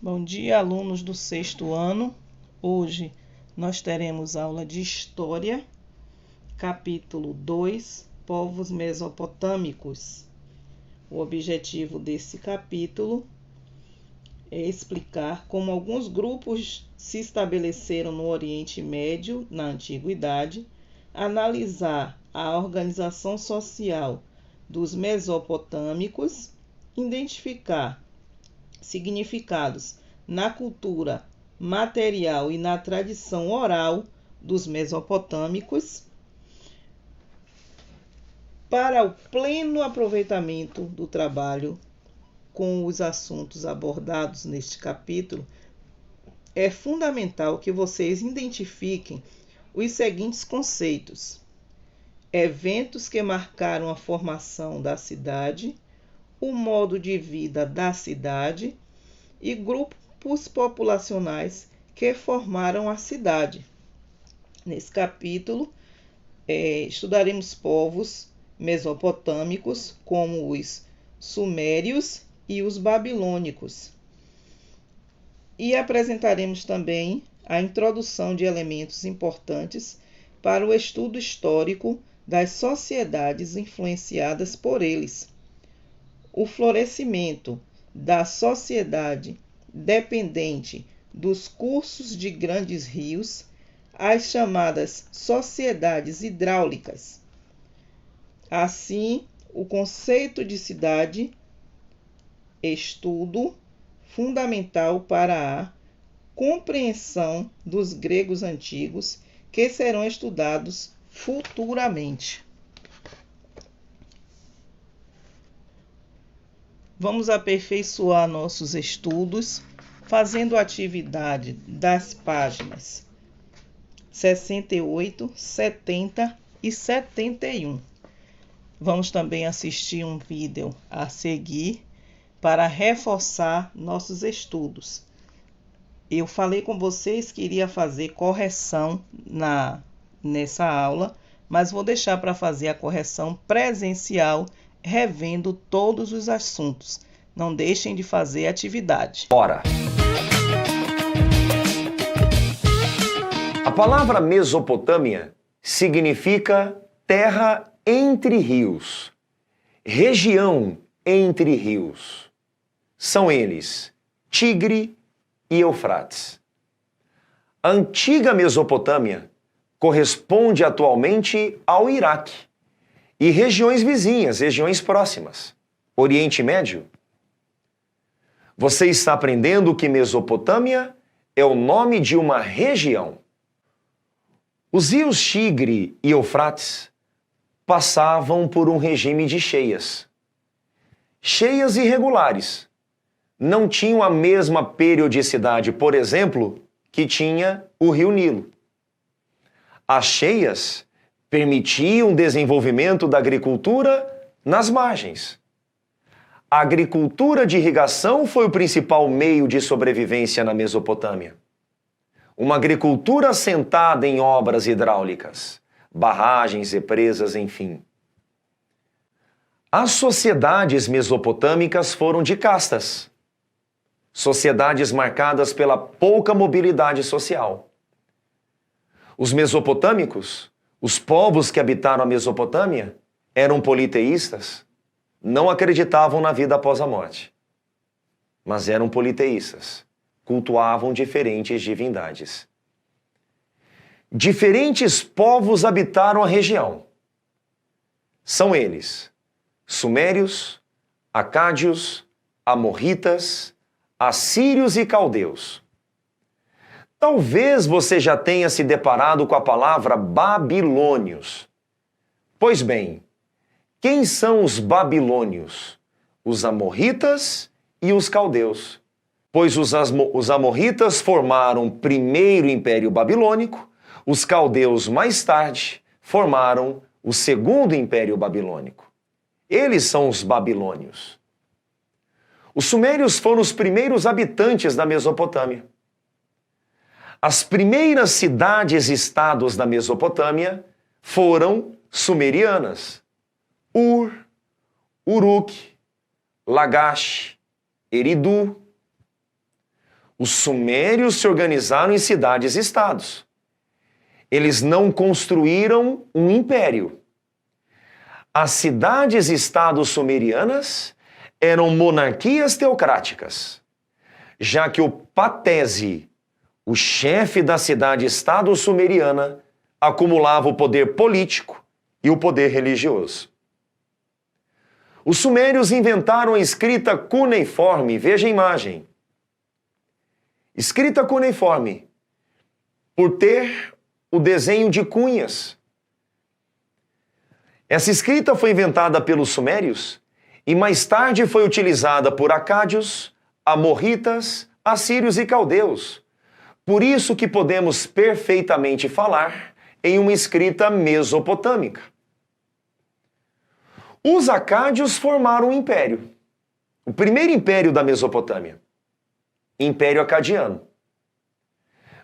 Bom dia, alunos do sexto ano. Hoje nós teremos aula de História, capítulo 2, Povos Mesopotâmicos. O objetivo desse capítulo é explicar como alguns grupos se estabeleceram no Oriente Médio, na Antiguidade, analisar a organização social dos mesopotâmicos, identificar significados na cultura material e na tradição oral dos mesopotâmicos, para o pleno aproveitamento do trabalho com os assuntos abordados neste capítulo. É fundamental que vocês identifiquem os seguintes conceitos: eventos que marcaram a formação da cidade, o modo de vida da cidade e grupos populacionais que formaram a cidade. Nesse capítulo, estudaremos povos mesopotâmicos, como os sumérios e os babilônicos. E apresentaremos também a introdução de elementos importantes para o estudo histórico das sociedades influenciadas por eles. O florescimento da sociedade dependente dos cursos de grandes rios, as chamadas sociedades hidráulicas. Assim, o conceito de cidade, estudo fundamental para a compreensão dos gregos antigos, que serão estudados futuramente. Vamos aperfeiçoar nossos estudos fazendo a atividade das páginas 68, 70 e 71. Vamos também assistir um vídeo a seguir para reforçar nossos estudos. Eu falei com vocês que iria fazer correção nessa aula, mas vou deixar para fazer a correção presencial, revendo todos os assuntos. Não deixem de fazer a atividade. Bora! A palavra Mesopotâmia significa terra entre rios, região entre rios. São eles Tigre e Eufrates. A antiga Mesopotâmia corresponde atualmente ao Iraque e regiões vizinhas, regiões próximas. Oriente Médio. Você está aprendendo que Mesopotâmia é o nome de uma região. Os rios Tigre e Eufrates passavam por um regime de cheias. Cheias irregulares. Não tinham a mesma periodicidade, por exemplo, que tinha o rio Nilo. As cheias permitiam o desenvolvimento da agricultura nas margens. A agricultura de irrigação foi o principal meio de sobrevivência na Mesopotâmia. Uma agricultura assentada em obras hidráulicas, barragens, represas, enfim. As sociedades mesopotâmicas foram de castas. Sociedades marcadas pela pouca mobilidade social. Os mesopotâmicos, os povos que habitaram a Mesopotâmia, eram politeístas, não acreditavam na vida após a morte. Mas eram politeístas, cultuavam diferentes divindades. Diferentes povos habitaram a região. São eles: sumérios, acádios, amorritas, assírios e caldeus. Talvez você já tenha se deparado com a palavra babilônios. Pois bem, quem são os babilônios? Os amorritas e os caldeus. Pois os amorritas formaram o primeiro Império Babilônico, os caldeus mais tarde formaram o segundo Império Babilônico. Eles são os babilônios. Os sumérios foram os primeiros habitantes da Mesopotâmia. As primeiras cidades-estados da Mesopotâmia foram sumerianas. Ur, Uruk, Lagash, Eridu. Os sumérios se organizaram em cidades-estados. Eles não construíram um império. As cidades-estados sumerianas eram monarquias teocráticas, já que o Patese, o chefe da cidade-estado sumeriana, acumulava o poder político e o poder religioso. Os sumérios inventaram a escrita cuneiforme, veja a imagem. Escrita cuneiforme, por ter o desenho de cunhas. Essa escrita foi inventada pelos sumérios e mais tarde foi utilizada por acádios, amorritas, assírios e caldeus. Por isso que podemos perfeitamente falar em uma escrita mesopotâmica. Os acádios formaram um império, o primeiro império da Mesopotâmia, Império Acadiano.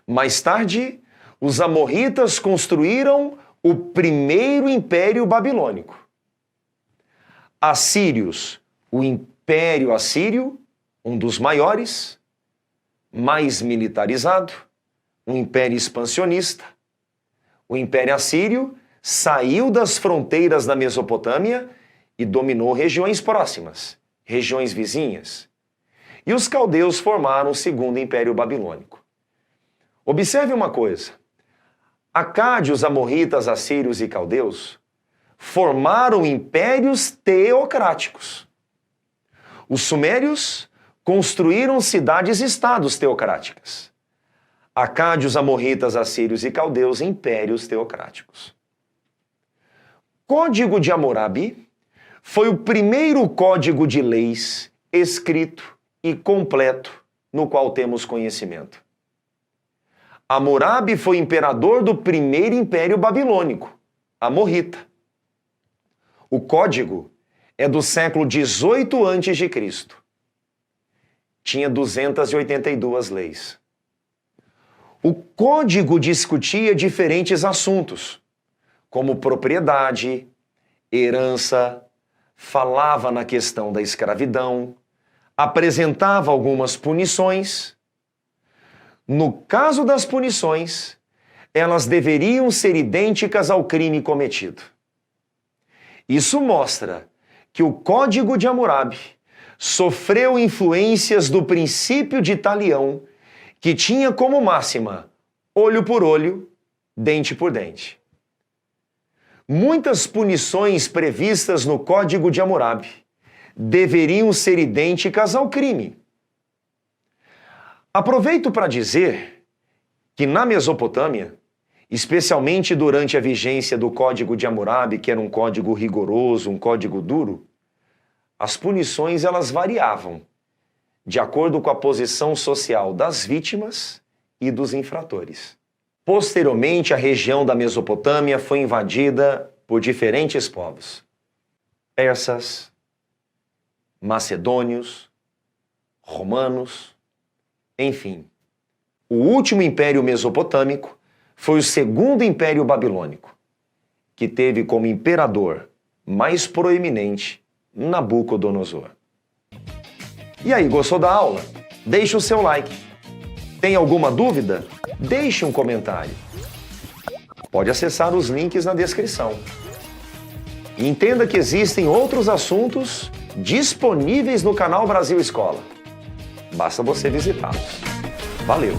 Mais tarde, os amorritas construíram o primeiro império babilônico. Assírios, o Império Assírio, um dos maiores, mais militarizado, um império expansionista. O Império Assírio saiu das fronteiras da Mesopotâmia e dominou regiões próximas, regiões vizinhas. E os caldeus formaram o segundo Império Babilônico. Observe uma coisa. Acádios, amorritas, assírios e caldeus formaram impérios teocráticos. Os sumérios construíram cidades-estados teocráticas. Acádios, amorritas, assírios e caldeus, impérios teocráticos. Código de Hammurabi foi o primeiro código de leis escrito e completo no qual temos conhecimento. Hammurabi foi imperador do primeiro império babilônico, amorrita. O código é do século XVIII a.C. Tinha 282 leis. O código discutia diferentes assuntos, como propriedade, herança, falava na questão da escravidão, apresentava algumas punições. No caso das punições, elas deveriam ser idênticas ao crime cometido. Isso mostra que o Código de Hammurabi sofreu influências do princípio de Talião, que tinha como máxima olho por olho, dente por dente. Muitas punições previstas no Código de Hammurabi deveriam ser idênticas ao crime. Aproveito para dizer que na Mesopotâmia, especialmente durante a vigência do Código de Hammurabi, que era um código rigoroso, um código duro, as punições elas variavam de acordo com a posição social das vítimas e dos infratores. Posteriormente, a região da Mesopotâmia foi invadida por diferentes povos: persas, macedônios, romanos, enfim. O último império mesopotâmico foi o segundo império babilônico, que teve como imperador mais proeminente Nabucodonosor. E aí, gostou da aula? Deixe o seu like. Tem alguma dúvida? Deixe um comentário. Pode acessar os links na descrição. E entenda que existem outros assuntos disponíveis no canal Brasil Escola. Basta você visitá-los. Valeu!